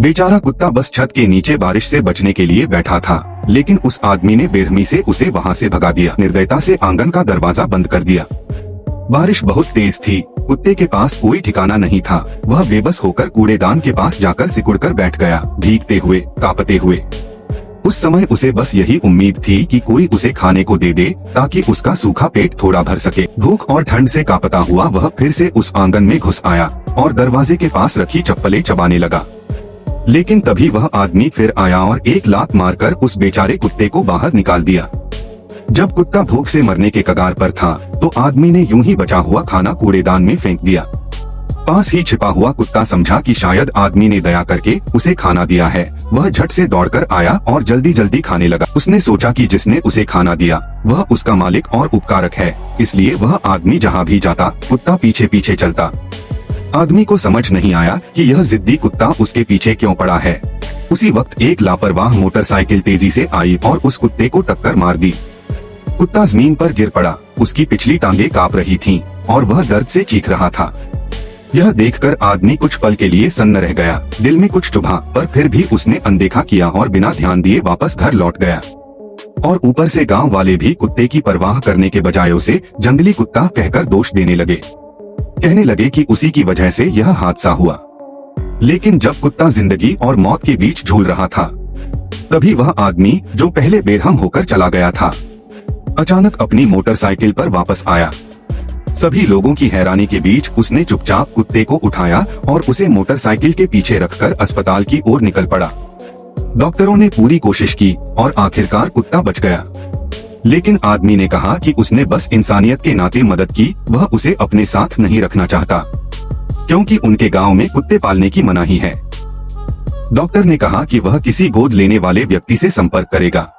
बेचारा कुत्ता बस छत के नीचे बारिश से बचने के लिए बैठा था, लेकिन उस आदमी ने बेरहमी से उसे वहाँ से भगा दिया। निर्दयता से आंगन का दरवाजा बंद कर दिया। बारिश बहुत तेज थी। कुत्ते के पास कोई ठिकाना नहीं था। वह बेबस होकर कूड़ेदान के पास जाकर सिकुड़कर बैठ गया, भीगते हुए, कांपते हुए। उस समय उसे बस यही उम्मीद थी कि कोई उसे खाने को दे दे ताकि उसका सूखा पेट थोड़ा भर सके। भूख और ठंड से कांपता हुआ वह फिर से उस आंगन में घुस आया और दरवाजे के पास रखी चप्पलें चबाने लगा। लेकिन तभी वह आदमी फिर आया और एक लात मारकर उस बेचारे कुत्ते को बाहर निकाल दिया। जब कुत्ता भूख से मरने के कगार पर था तो आदमी ने यूं ही बचा हुआ खाना कूड़ेदान में फेंक दिया। पास ही छिपा हुआ कुत्ता समझा कि शायद आदमी ने दया करके उसे खाना दिया है। वह झट से दौड़कर आया और जल्दी जल्दी खाने लगा। उसने सोचा कि जिसने उसे खाना दिया वह उसका मालिक और उपकारक है, इसलिए वह आदमी जहाँ भी जाता कुत्ता पीछे पीछे चलता। आदमी को समझ नहीं आया कि यह जिद्दी कुत्ता उसके पीछे क्यों पड़ा है। उसी वक्त एक लापरवाह मोटरसाइकिल तेजी से आई और उस कुत्ते को टक्कर मार दी। कुत्ता जमीन पर गिर पड़ा। उसकी पिछली टांगें कांप रही थीं और वह दर्द से चीख रहा था। यह देखकर आदमी कुछ पल के लिए सन्न रह गया। दिल में कुछ चुभा, पर फिर भी उसने अनदेखा किया और बिना ध्यान दिए वापस घर लौट गया। और ऊपर से गांव वाले भी कुत्ते की परवाह करने के बजाय उसे जंगली कुत्ता कहकर दोष देने लगे। कहने लगे कि उसी की वजह से यह हादसा हुआ। लेकिन जब कुत्ता जिंदगी और मौत के बीच झूल रहा था, तभी वह आदमी जो पहले बेरहम होकर चला गया था, अचानक अपनी मोटरसाइकिल पर वापस आया। सभी लोगों की हैरानी के बीच उसने चुपचाप कुत्ते को उठाया और उसे मोटरसाइकिल के पीछे रखकर अस्पताल की ओर निकल पड़ा। डॉक्टरों ने पूरी कोशिश की और आखिरकार कुत्ता बच गया। लेकिन आदमी ने कहा कि उसने बस इंसानियत के नाते मदद की, वह उसे अपने साथ नहीं रखना चाहता, क्योंकि उनके गांव में कुत्ते पालने की मनाही है। डॉक्टर ने कहा कि वह किसी गोद लेने वाले व्यक्ति से संपर्क करेगा।